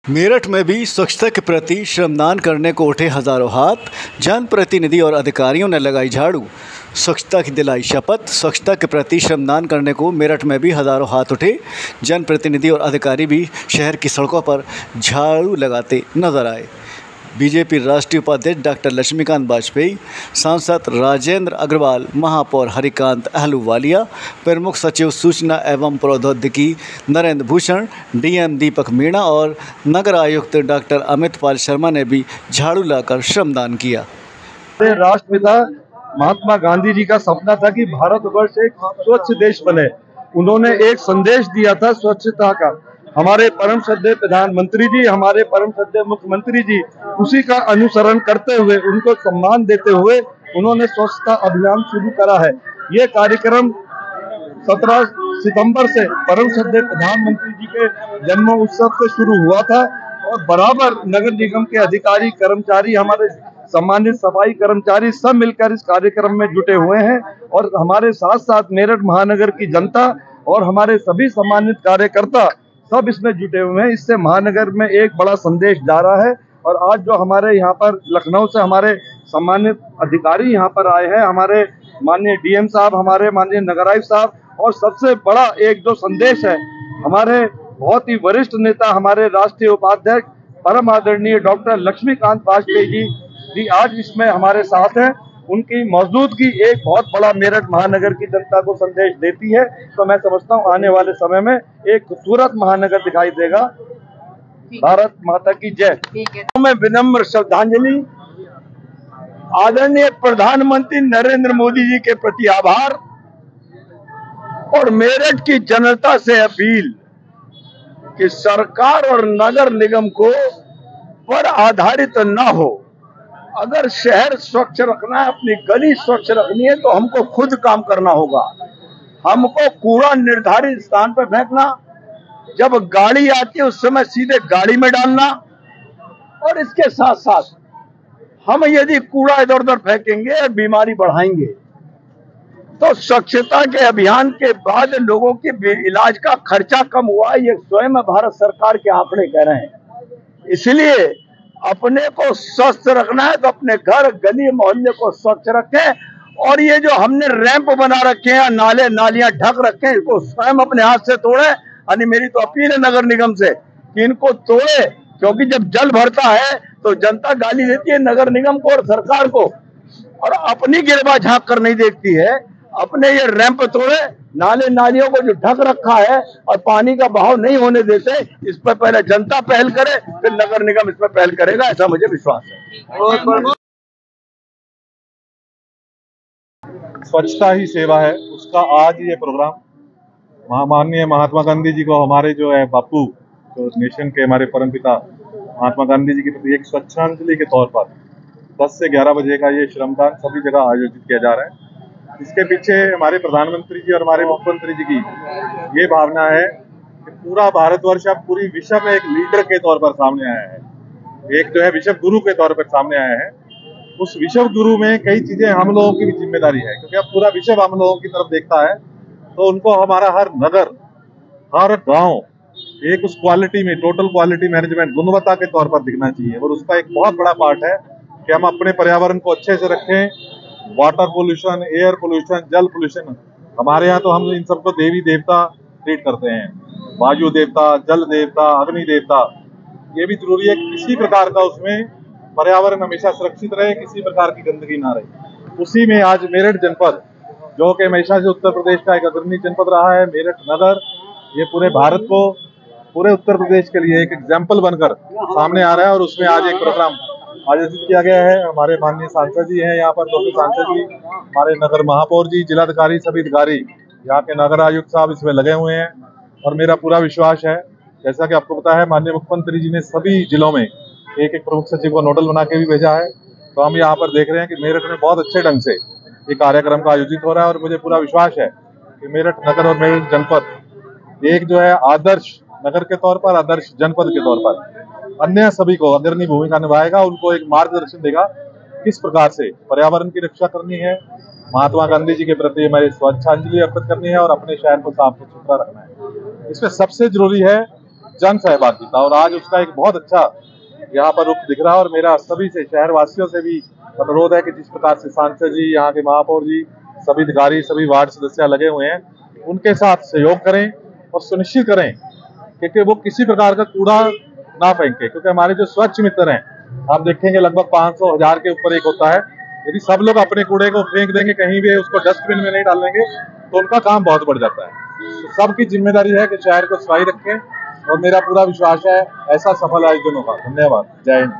मेरठ में भी स्वच्छता के प्रति श्रमदान करने को उठे हजारों हाथ। जनप्रतिनिधि और अधिकारियों ने लगाई झाड़ू, स्वच्छता की दिलाई शपथ। स्वच्छता के प्रति श्रमदान करने को मेरठ में भी हजारों हाथ उठे। जनप्रतिनिधि और अधिकारी भी शहर की सड़कों पर झाड़ू लगाते नजर आए। बीजेपी राष्ट्रीय उपाध्यक्ष डॉक्टर लक्ष्मीकांत वाजपेयी, सांसद राजेंद्र अग्रवाल, महापौर हरिकांत अहलूवालिया, प्रमुख सचिव सूचना एवं प्रौद्योगिकी नरेंद्र भूषण, डीएम दीपक मीणा और नगर आयुक्त डॉक्टर अमित पाल शर्मा ने भी झाड़ू लाकर श्रमदान किया। राष्ट्रपिता महात्मा गांधी जी का सपना था कि भारतवर्ष एक स्वच्छ देश बने। उन्होंने एक संदेश दिया था स्वच्छता का। हमारे परम श्रद्धेय प्रधानमंत्री जी, हमारे परम श्रद्धेय मुख्यमंत्री जी उसी का अनुसरण करते हुए, उनको सम्मान देते हुए उन्होंने स्वच्छता अभियान शुरू करा है। ये कार्यक्रम 17 सितंबर से परम श्रद्धेय प्रधानमंत्री जी के जन्म उत्सव से शुरू हुआ था और बराबर नगर निगम के अधिकारी, कर्मचारी, हमारे सम्मानित सफाई कर्मचारी सब मिलकर इस कार्यक्रम में जुटे हुए हैं और हमारे साथ साथ मेरठ महानगर की जनता और हमारे सभी सम्मानित कार्यकर्ता सब इसमें जुटे हुए हैं। इससे महानगर में एक बड़ा संदेश जा रहा है और आज जो हमारे यहाँ पर लखनऊ से हमारे सम्मानित अधिकारी यहाँ पर आए हैं, हमारे माननीय डीएम साहब, हमारे माननीय नगर आयुक्त साहब, और सबसे बड़ा एक जो संदेश है हमारे बहुत ही वरिष्ठ नेता, हमारे राष्ट्रीय उपाध्यक्ष परम आदरणीय डॉक्टर लक्ष्मीकांत वाजपेयी जी आज इसमें हमारे साथ हैं। उनकी मौजूदगी एक बहुत बड़ा मेरठ महानगर की जनता को संदेश देती है। तो मैं समझता हूँ आने वाले समय में एक खूबसूरत महानगर दिखाई देगा। भारत माता की जय। मैं विनम्र श्रद्धांजलि, आदरणीय प्रधानमंत्री नरेंद्र मोदी जी के प्रति आभार और मेरठ की जनता से अपील कि सरकार और नगर निगम को पर आधारित न हो। अगर शहर स्वच्छ रखना है, अपनी गली स्वच्छ रखनी है, तो हमको खुद काम करना होगा। हमको कूड़ा निर्धारित स्थान पर फेंकना, जब गाड़ी आती है उस समय सीधे गाड़ी में डालना, और इसके साथ साथ हम यदि कूड़ा इधर उधर फेंकेंगे और बीमारी बढ़ाएंगे तो स्वच्छता के अभियान के बाद लोगों के इलाज का खर्चा कम हुआ, ये स्वयं भारत सरकार के आंकड़े कह रहे हैं। इसलिए अपने को स्वस्थ रखना है तो अपने घर, गली, मोहल्ले को स्वच्छ रखें। और ये जो हमने रैंप बना रखे हैं, नाले नालियां ढक रखे हैं, इसको स्वयं अपने हाथ से तोड़े। यानी मेरी तो अपील है नगर निगम से कि इनको तोड़े, क्योंकि जब जल भरता है तो जनता गाली देती है नगर निगम को और सरकार को, और अपनी गिरबा झांक कर नहीं देखती है। अपने ये रैंप तोड़े, नाले नालियों को जो ढक रखा है और पानी का बहाव नहीं होने देते, इस पर पहले जनता पहल करे, फिर नगर निगम इस पर पहल करेगा, ऐसा मुझे विश्वास है। स्वच्छता ही सेवा है, उसका आज ये प्रोग्राम माननीय महात्मा गांधी जी को, हमारे जो है बापू, जो नेशन के हमारे परमपिता महात्मा गांधी जी के प्रति एक स्वच्छांजलि के तौर पर 10 से 11 बजे का ये श्रमदान सभी जगह आयोजित किया जा रहा है। इसके पीछे हमारे प्रधानमंत्री जी और हमारे मुख्यमंत्री जी की ये भावना है कि पूरा भारतवर्ष अब पूरी विश्व में एक लीडर के तौर पर सामने आया है, एक जो है विश्व गुरु के तौर पर सामने आया है। उस विश्व गुरु में कई चीजें हम लोगों की भी जिम्मेदारी है, क्योंकि अब पूरा विश्व हम लोगों की तरफ देखता है, तो उनको हमारा हर नगर, हर गांव एक उस क्वालिटी में, टोटल क्वालिटी मैनेजमेंट, गुणवत्ता के तौर पर दिखना चाहिए। और उसका एक बहुत बड़ा पार्ट है कि हम अपने पर्यावरण को अच्छे से रखें। वाटर पोल्यूशन, एयर पोल्यूशन, जल पोल्यूशन, हमारे यहाँ तो हम इन सबको देवी देवता ट्रीट करते हैं, वायु देवता, जल देवता, अग्नि देवता। ये भी जरूरी है कि किसी प्रकार का उसमें पर्यावरण हमेशा सुरक्षित रहे, किसी प्रकार की गंदगी ना रहे। उसी में आज मेरठ जनपद, जो कि हमेशा से उत्तर प्रदेश का एक अग्रणी जनपद रहा है, मेरठ नगर, ये पूरे भारत को, पूरे उत्तर प्रदेश के लिए एक एग्जाम्पल बनकर सामने आ रहा है। और उसमें आज एक प्रोग्राम आयोजित किया गया है। हमारे माननीय सांसद जी हैं यहाँ पर, दोनों सांसद जी, हमारे नगर महापौर जी, जिलाधिकारी, सभी अधिकारी, यहाँ के नगर आयुक्त साहब इसमें लगे हुए हैं। और मेरा पूरा विश्वास है, जैसा कि आपको पता है, माननीय मुख्यमंत्री जी ने सभी जिलों में एक एक प्रमुख सचिव को नोडल बना के भी भेजा है। तो हम यहाँ पर देख रहे हैं कि मेरठ में बहुत अच्छे ढंग से ये कार्यक्रम का आयोजित हो रहा है। और मुझे पूरा विश्वास है कि मेरठ नगर और मेरठ जनपद एक जो है आदर्श नगर के तौर पर, आदर्श जनपद के तौर पर अन्य सभी को अग्रणी भूमिका निभाएगा, उनको एक मार्गदर्शन देगा किस प्रकार से पर्यावरण की रक्षा करनी है, महात्मा गांधी जी के प्रति हमारी स्वच्छांजलि अर्पित करनी है और अपने शहर को साफ सुथरा रखना है। इसमें सबसे जरूरी है जन सहभागिता, और आज उसका एक बहुत अच्छा यहाँ पर रूप दिख रहा है। और मेरा सभी से, शहर वासियों से भी अनुरोध है कि जिस प्रकार से सांसद जी, यहाँ के महापौर जी, सभी अधिकारी, सभी वार्ड सदस्य लगे हुए हैं, उनके साथ सहयोग करें और सुनिश्चित करें कि वो किसी प्रकार का कूड़ा ना फेंके, क्योंकि हमारे जो स्वच्छ मित्र हैं, आप देखेंगे लगभग 500-1000 के ऊपर एक होता है। यदि सब लोग अपने कूड़े को फेंक देंगे कहीं भी, उसको डस्टबिन में नहीं डालेंगे, तो उनका काम बहुत बढ़ जाता है। तो सबकी जिम्मेदारी है कि शहर को सफाई रखें, और मेरा पूरा विश्वास है ऐसा सफल आयोजन होगा। धन्यवाद। जय हिंद।